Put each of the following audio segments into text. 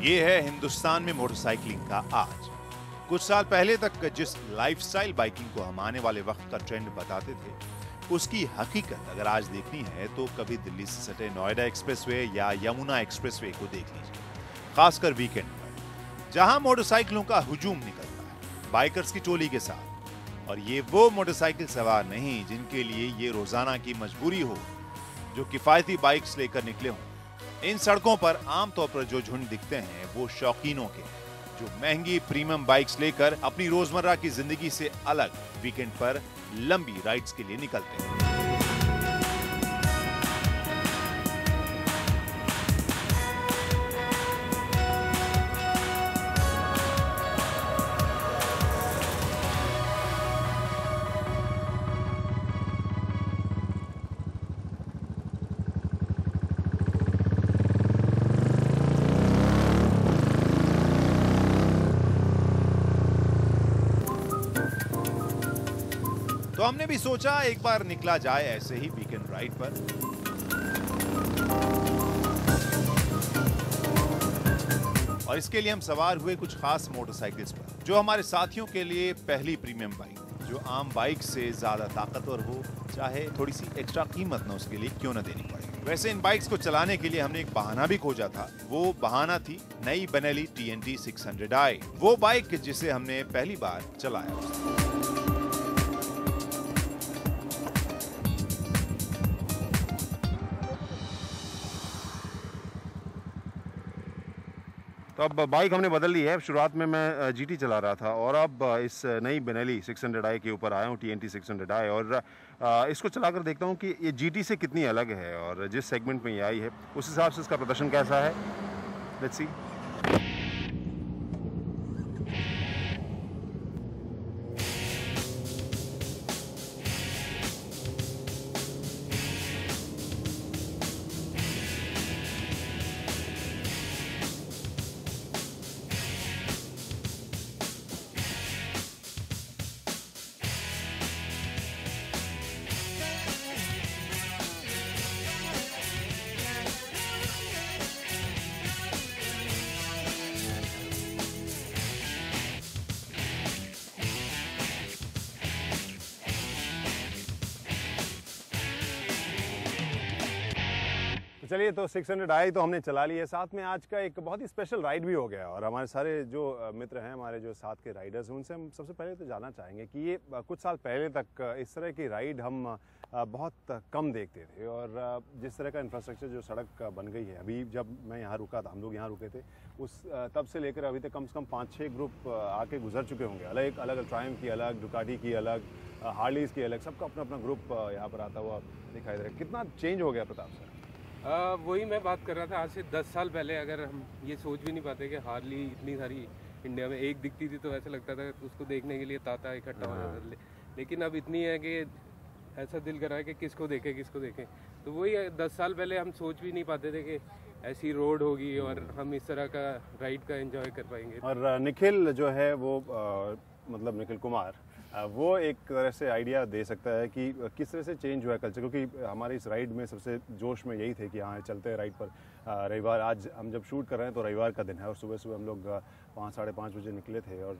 ये है हिंदुस्तान में मोटरसाइकिलिंग का आज। कुछ साल पहले तक जिस लाइफस्टाइल बाइकिंग को हम आने वाले वक्त का ट्रेंड बताते थे, उसकी हकीकत अगर आज देखनी है तो कभी दिल्ली से सटे नोएडा एक्सप्रेसवे या यमुना एक्सप्रेसवे को देख लीजिए, खासकर वीकेंड पर, जहां मोटरसाइकिलों का हुजूम निकलता है बाइकर्स की टोली के साथ। और ये वो मोटरसाइकिल सवार नहीं जिनके लिए ये रोजाना की मजबूरी हो, जो किफायती बाइक्स लेकर निकले हों। इन सड़कों पर आमतौर पर जो झुंड दिखते हैं वो शौकीनों के, जो महंगी प्रीमियम बाइक्स लेकर अपनी रोजमर्रा की जिंदगी से अलग वीकेंड पर लंबी राइड्स के लिए निकलते हैं। तो हमने भी सोचा एक बार निकला जाए ऐसे ही वीकेंड राइड पर। और इसके लिए हम सवार हुए कुछ खास मोटरसाइकिल्स पर, जो हमारे साथियों के लिए पहली प्रीमियम बाइक, जो आम बाइक से ज्यादा ताकतवर हो, चाहे थोड़ी सी एक्स्ट्रा कीमत ना उसके लिए क्यों ना देनी पड़े। वैसे इन बाइक्स को चलाने के लिए हमने एक बहाना भी खोजा था। वो बहाना थी नई बनेली TNT 600i, वो बाइक जिसे हमने पहली बार चलाया। तो अब बाइक हमने बदल ली है। शुरुआत में मैं GT चला रहा था और अब इस नई बेनेली 600i के ऊपर आया हूँ, TNT 600i, और इसको चलाकर देखता हूँ कि ये GT से कितनी अलग है और जिस सेगमेंट में ये आई है उस हिसाब से इसका प्रदर्शन कैसा है। Let's see. चलिए, तो 600i तो हमने चला ली है, साथ में आज का एक बहुत ही स्पेशल राइड भी हो गया। और हमारे सारे जो मित्र हैं, हमारे जो साथ के राइडर्स हैं, उनसे हम सबसे पहले तो जानना चाहेंगे कि ये कुछ साल पहले तक इस तरह की राइड हम बहुत कम देखते थे। और जिस तरह का इंफ्रास्ट्रक्चर, जो सड़क बन गई है, अभी जब मैं यहाँ रुका था, हम लोग यहाँ रुके थे, उस तब से लेकर अभी तक कम से कम 5-6 ग्रुप आके गुजर चुके होंगे। अलग अलग ट्रायम्फ की अलग, डुकाटी की अलग, हार्लीज की अलग, सबका अपना अपना ग्रुप यहाँ पर आता हुआ दिखाई दे रहा है। कितना चेंज हो गया प्रताप सर? वही मैं बात कर रहा था, आज से 10 साल पहले अगर हम ये सोच भी नहीं पाते कि हार्ली इतनी सारी इंडिया में एक दिखती थी तो ऐसा लगता था उसको देखने के लिए ताता इकट्ठा हो जाता था। लेकिन अब इतनी है कि ऐसा दिल कर रहा है कि किसको देखें। तो वही 10 साल पहले हम सोच भी नहीं पाते थे कि ऐसी रोड होगी और हम इस तरह का राइड का एंजॉय कर पाएंगे। और निखिल जो है वो मतलब निखिल कुमार, वो एक तरह से आइडिया दे सकता है कि किस तरह से चेंज हुआ है कल्चर, क्योंकि हमारे इस राइड में सबसे जोश में यही थे कि हाँ चलते हैं राइड पर। रविवार, आज हम जब शूट कर रहे हैं तो रविवार का दिन है और सुबह सुबह हम लोग 5-5:30 बजे निकले थे और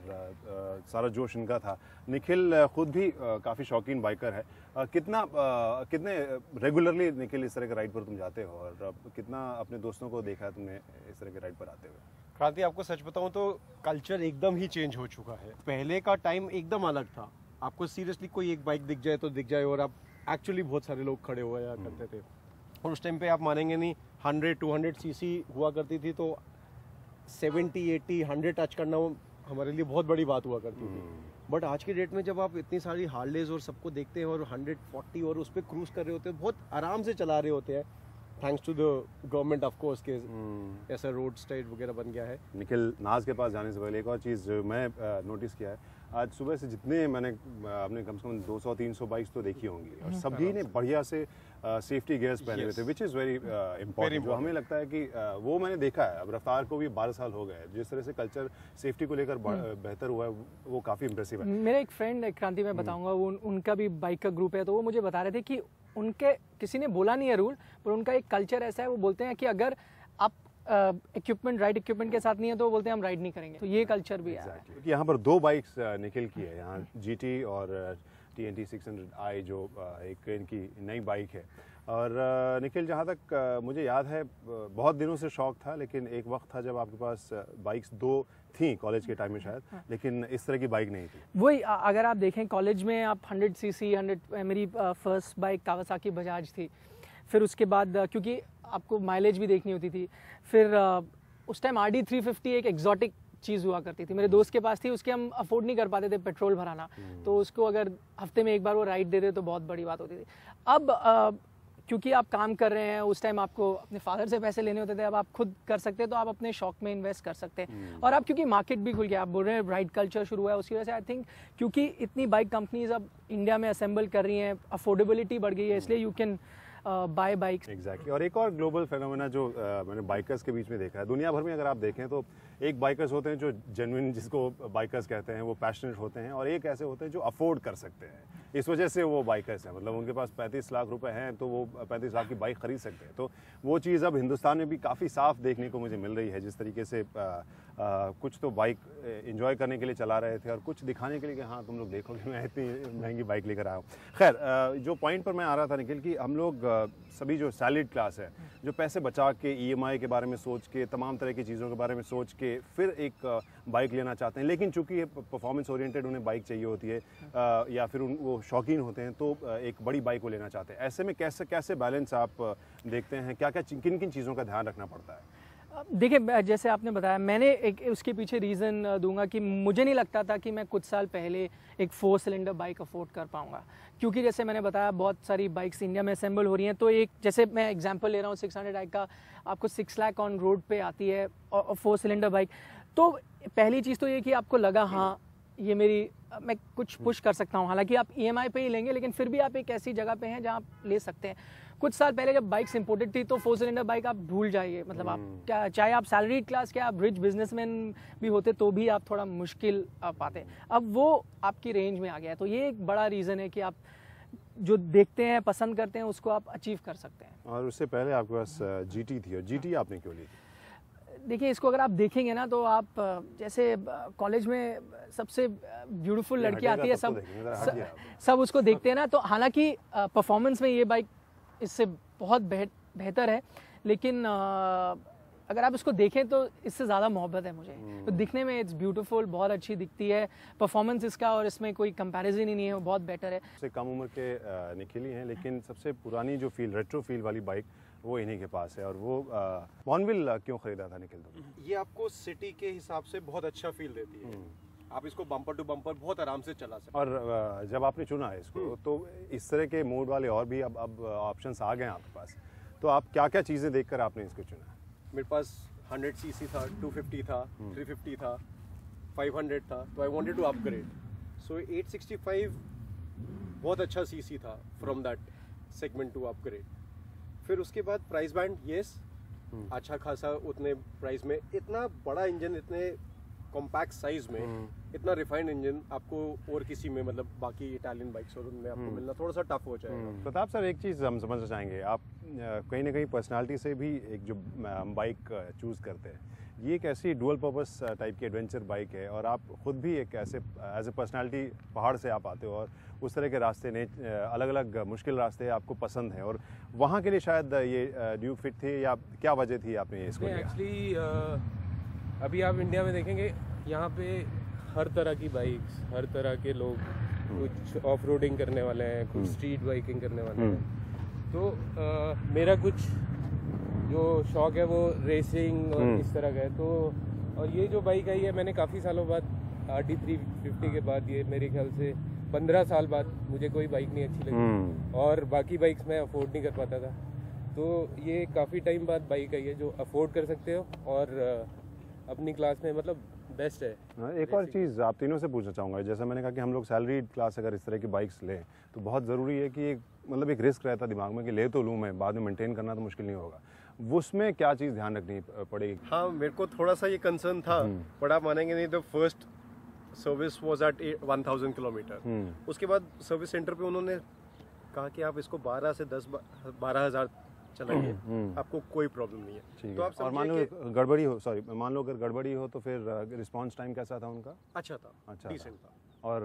सारा जोश इनका था। निखिल खुद भी काफ़ी शौकीन बाइकर है। कितने रेगुलरली निखिल इस तरह के राइड पर तुम जाते हो और कितना अपने दोस्तों को देखा है तुमने इस तरह के राइड पर आते हुए? क्रांति, आपको सच बताऊं तो कल्चर एकदम ही चेंज हो चुका है। पहले का टाइम एकदम अलग था। आपको सीरियसली कोई एक बाइक दिख जाए तो दिख जाए, और आप एक्चुअली बहुत सारे लोग खड़े हुए करते थे। और उस टाइम पे आप मानेंगे नहीं, 100-200 सीसी हुआ करती थी, तो 70-80-100 टच करना हमारे लिए बहुत बड़ी बात हुआ करती थी। बट आज के डेट में जब आप इतनी सारी हार्लेज और सबको देखते हैं और 140 और उस पर क्रूज कर रहे होते हैं, बहुत आराम से चला रहे होते हैं, thanks to the government of course के ऐसा रोड स्टाइल वगैरह बन गया है। निखिल, नाज के पास जाने से पहले एक और चीज़ जो मैं नोटिस किया है, आज सुबह से जितने मैंने अपने कम से कम 200-300 बाइक्स तो देखी होंगी और सभी ने बढ़िया से सेफ्टी गियर्स पहने हुए थे, विच इज़ वेरी इंपॉर्टेंट। जो हमें लगता है कि वो मैंने देखा है। अब रफ्तार को भी 12 साल हो गए, जिस तरह से कल्चर सेफ्टी को लेकर बेहतर हुआ है वो काफ़ी इंप्रेसिव है। मेरा एक फ्रेंड क्रांति में बताऊंगा, वो उनका भी बाइक का ग्रुप है, तो वो मुझे बता रहे थे कि उनके किसी ने बोला नहीं है रूल, पर उनका एक कल्चर ऐसा है, वो बोलते हैं कि अगर आप इक्विपमेंट राइड इक्विपमेंट के साथ नहीं है तो बोलते हैं हम राइड नहीं करेंगे, तो ये कल्चर भी है। यहाँ पर 2 बाइक्स निखिल की है, यहाँ GT और TNT 600i जो एक इनकी नई बाइक है। और निखिल, जहाँ तक मुझे याद है बहुत दिनों से शौक था, लेकिन एक वक्त था जब आपके पास बाइक्स 2 थी कॉलेज के टाइम में शायद, लेकिन इस तरह की बाइक नहीं थी। वही अगर आप देखें कॉलेज में आप 100 सीसी 100 मेरी फर्स्ट बाइक कावासाकी बजाज थी। फिर उसके बाद क्योंकि आपको माइलेज भी देखनी होती थी, फिर उस टाइम RD 350 एक एग्जॉटिक चीज़ हुआ करती थी, मेरे दोस्त के पास थी, उसके हम अफोर्ड नहीं कर पाते थे पेट्रोल भराना, तो उसको अगर हफ्ते में एक बार वो राइड दे दे तो बहुत बड़ी बात होती थी। अब क्योंकि आप काम कर रहे हैं, उस टाइम आपको अपने फादर से पैसे लेने होते थे, अब आप खुद कर सकते हैं तो आप अपने शौक में इन्वेस्ट कर सकते हैं। और अब क्योंकि मार्केट भी खुल गया, आप बोल रहे हैं राइड कल्चर शुरू हुआ है, उसकी वजह से आई थिंक क्योंकि इतनी बाइक कंपनीज अब इंडिया में असेंबल कर रही हैं, अफोर्डेबिलिटी बढ़ गई है, इसलिए you can buy bikes. Exactly. और एक और ग्लोबल फेनोमेना जो मैंने बाइकर्स के बीच में देखा है, दुनिया भर में अगर आप देखें तो एक बाइकर्स होते हैं जो जेन्युइन, जिसको बाइकर्स कहते हैं, वो पैशनेट होते हैं, और एक ऐसे होते हैं जो अफोर्ड कर सकते हैं, इस वजह से वो बाइकर्स हैं। मतलब उनके पास 35 लाख रुपए हैं तो वो 35 लाख की बाइक खरीद सकते हैं। तो वो चीज़ अब हिंदुस्तान में भी काफ़ी साफ देखने को मुझे मिल रही है, जिस तरीके से कुछ तो बाइक एंजॉय करने के लिए चला रहे थे और कुछ दिखाने के लिए कि हाँ तुम लोग देखोगे मैं इतनी महंगी बाइक लेकर आया हूँ। खैर, जो पॉइंट पर मैं आ रहा था निखिल, कि हम लोग सभी जो सैलरीड क्लास है, जो पैसे बचा के EMI के बारे में सोच के, तमाम तरह की चीज़ों के बारे में सोच के फिर एक बाइक लेना चाहते हैं, लेकिन चूंकि ये परफॉर्मेंस ओरिएंटेड उन्हें बाइक चाहिए होती है, या फिर वो शौकीन होते हैं, तो एक बड़ी बाइक को लेना चाहते हैं। ऐसे में कैसे कैसे बैलेंस आप देखते हैं, क्या क्या किन किन चीज़ों का ध्यान रखना पड़ता है? देखिए, जैसे आपने बताया, मैंने एक उसके पीछे रीज़न दूंगा कि मुझे नहीं लगता था कि मैं कुछ साल पहले एक 4 सिलेंडर बाइक अफोर्ड कर पाऊंगा, क्योंकि जैसे मैंने बताया बहुत सारी बाइक्स इंडिया में असेंबल हो रही हैं। तो एक जैसे मैं एग्जांपल ले रहा हूँ 600i का, आपको 6 लाख ऑन रोड पे आती है और 4 सिलेंडर बाइक। तो पहली चीज़ तो ये कि आपको लगा हाँ ये मैं कुछ पुश कर सकता हूँ। हालांकि आप EMI पे ही लेंगे, लेकिन फिर भी आप एक ऐसी जगह पे हैं जहाँ आप ले सकते हैं। कुछ साल पहले जब बाइक्स इंपोर्टेड थी तो 4 सिलेंडर बाइक आप भूल जाइए, मतलब आप क्या, चाहे आप सैलरीड क्लास के, आप रिच बिजनेसमैन भी होते तो भी आप थोड़ा मुश्किल पाते। अब वो आपकी रेंज में आ गया है, तो ये एक बड़ा रीज़न है कि आप जो देखते हैं, पसंद करते हैं, उसको आप अचीव कर सकते हैं। और उससे पहले आपके पास GT थी, और GT आपने क्यों ली थी? देखिए, इसको अगर आप देखेंगे ना तो आप जैसे कॉलेज में सबसे ब्यूटीफुल लड़की आती है, सब उसको देखते हैं ना, तो हालांकि परफॉर्मेंस में ये बाइक इससे बहुत बेहतर है, लेकिन अगर आप इसको देखें तो इससे ज़्यादा मोहब्बत है मुझे। तो दिखने में इट्स ब्यूटीफुल, बहुत अच्छी दिखती है, परफॉर्मेंस इसका और इसमें कोई कंपैरिजन ही नहीं है, वो बहुत बेटर है। सबसे कम उम्र के निखिल ही हैं, लेकिन सबसे पुरानी जो फील, रेट्रो फील वाली बाइक वो इन्हीं के पास है। और वो बॉर्नविल क्यों खरीदा था निखिल? ये आपको सिटी के हिसाब से बहुत अच्छा फील देती है, आप इसको बम्पर टू बम्पर बहुत आराम से चला सकते हैं। और जब आपने चुना है इसको, तो इस तरह के मोड वाले और भी अब ऑप्शंस आ गए हैं आपके पास, तो आप क्या क्या चीज़ें देखकर आपने इसको चुना? मेरे पास 100 सीसी था, 250 था, 350 था, 500 था, तो I wanted to upgrade. So 865 बहुत अच्छा सीसी था from that segment to upgrade. फिर उसके बाद प्राइस बैंड, यस, अच्छा खासा उतने प्राइस में, इतना बड़ा इंजन, इतने कॉम्पैक्ट साइज में, इतना रिफाइंड इंजन आपको और किसी में, मतलब बाकी इटालियन बाइक शोरूम में आपको मिलना थोड़ा सा टफ हो जाएगा। प्रताप सर, एक चीज़ हम समझना चाहेंगे, आप कहीं ना कहीं पर्सनालिटी से भी एक जो बाइक चूज़ करते हैं, ये एक ऐसी डुअल पर्पस टाइप की एडवेंचर बाइक है, और आप खुद भी एक ऐसे एज ए पर्सनालिटी पहाड़ से आप आते हो, और उस तरह के रास्ते ने अलग अलग मुश्किल रास्ते आपको पसंद हैं, और वहाँ के लिए शायद ये ड्यूक फिट थे, या क्या वजह थी आपने इसको लिया? एक्चुअली अभी आप इंडिया में देखेंगे, यहाँ पे हर तरह की बाइक्स, हर तरह के लोग, कुछ ऑफ रोडिंग करने वाले हैं, कुछ स्ट्रीट बाइकिंग करने वाले हैं। तो मेरा कुछ जो शौक है वो रेसिंग और इस तरह का है। तो और ये जो बाइक आई है, मैंने काफ़ी सालों बाद RD 350 के बाद, ये मेरे ख्याल से 15 साल बाद मुझे कोई बाइक नहीं अच्छी लगी, और बाकी बाइक्स मैं अफोर्ड नहीं कर पाता था। तो ये काफ़ी टाइम बाद बाइक आई है जो अफोर्ड कर सकते हो और अपनी क्लास में मतलब बेस्ट है। एक और चीज़ आप तीनों से पूछना चाहूँगा, जैसा मैंने कहा कि हम लोग सैलरीड क्लास अगर इस तरह की बाइक्स लें तो बहुत ज़रूरी है कि मतलब एक रिस्क रहता है दिमाग में कि ले तो लूँ मैं, बाद में मेंटेन करना तो मुश्किल नहीं होगा, उसमें क्या चीज़ ध्यान रखनी पड़ेगी? हाँ, मेरे को थोड़ा सा ये कंसर्न था, बट आप मानेंगे नहीं, the first service was at 1000 kilometre. उसके बाद सर्विस सेंटर पे उन्होंने कहा कि आप इसको 12 से 12,000 चलाइए, आपको कोई प्रॉब्लम नहीं है। ठीक तो है। आप और मान लो गड़बड़ी हो, सॉरी, मान लो अगर गड़बड़ी हो तो फिर रिस्पांस टाइम कैसा था उनका? अच्छा था, अच्छा डिसेंट था। और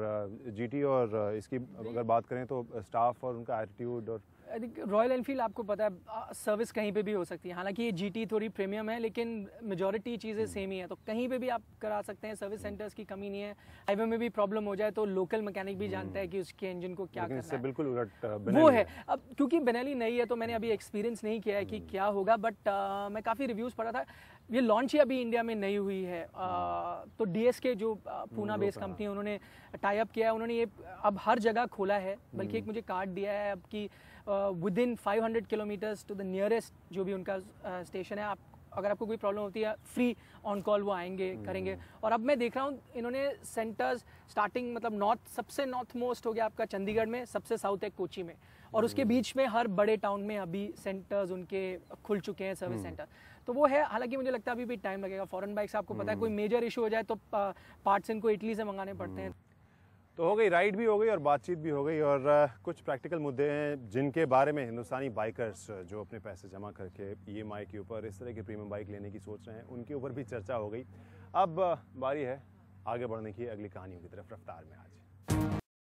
जीटी और इसकी अगर बात करें तो स्टाफ और उनका एटीट्यूड और आई थिंक रॉयल एनफील्ड आपको पता है सर्विस कहीं पे भी हो सकती है, हालांकि ये जीटी थोड़ी प्रीमियम है लेकिन मेजॉरिटी चीज़ें सेम ही है, तो कहीं पे भी आप करा सकते हैं, सर्विस सेंटर्स की कमी नहीं है। हाईवे में भी प्रॉब्लम हो जाए तो लोकल मैकेनिक भी जानता है कि उसके इंजन को क्या लेकिन करना इससे है। बिल्कुल उलट वो बेनेली है, अब क्योंकि बेनेली नई है तो मैंने अभी एक्सपीरियंस नहीं किया है कि क्या होगा, बट मैं काफ़ी रिव्यूज़ पढ़ा था। ये लॉन्च ही अभी इंडिया में नहीं हुई है, तो डीएसके जो पूना बेस्ड कंपनी है उन्होंने टाई अप किया है, उन्होंने ये अब हर जगह खोला है, बल्कि एक मुझे कार्ड दिया है अब कि within 500 kilometres to the nearest जो भी उनका स्टेशन है, आप अगर आपको कोई प्रॉब्लम होती है फ्री ऑन कॉल वो आएंगे करेंगे। और अब मैं देख रहा हूँ इन्होंने सेंटर्स स्टार्टिंग मतलब नॉर्थ, सबसे नॉर्थ मोस्ट हो गया आपका चंडीगढ़ में, सबसे साउथ है कोची में, और उसके बीच में हर बड़े टाउन में अभी सेंटर्स उनके खुल चुके हैं, सर्विस सेंटर। तो वो है, हालांकि मुझे लगता है अभी भी टाइम लगेगा। फॉरेन बाइक्स आपको पता है कोई मेजर इशू हो जाए तो पार्ट्स इनको इटली से मंगाने पड़ते हैं। तो हो गई, राइड भी हो गई और बातचीत भी हो गई, और कुछ प्रैक्टिकल मुद्दे हैं जिनके बारे में हिंदुस्तानी बाइकर्स जो अपने पैसे जमा करके ईएमआई के ऊपर इस तरह की प्रीमियम बाइक लेने की सोच रहे हैं उनके ऊपर भी चर्चा हो गई। अब बारी है आगे बढ़ने की अगली कहानियों की तरफ रफ्तार में आज।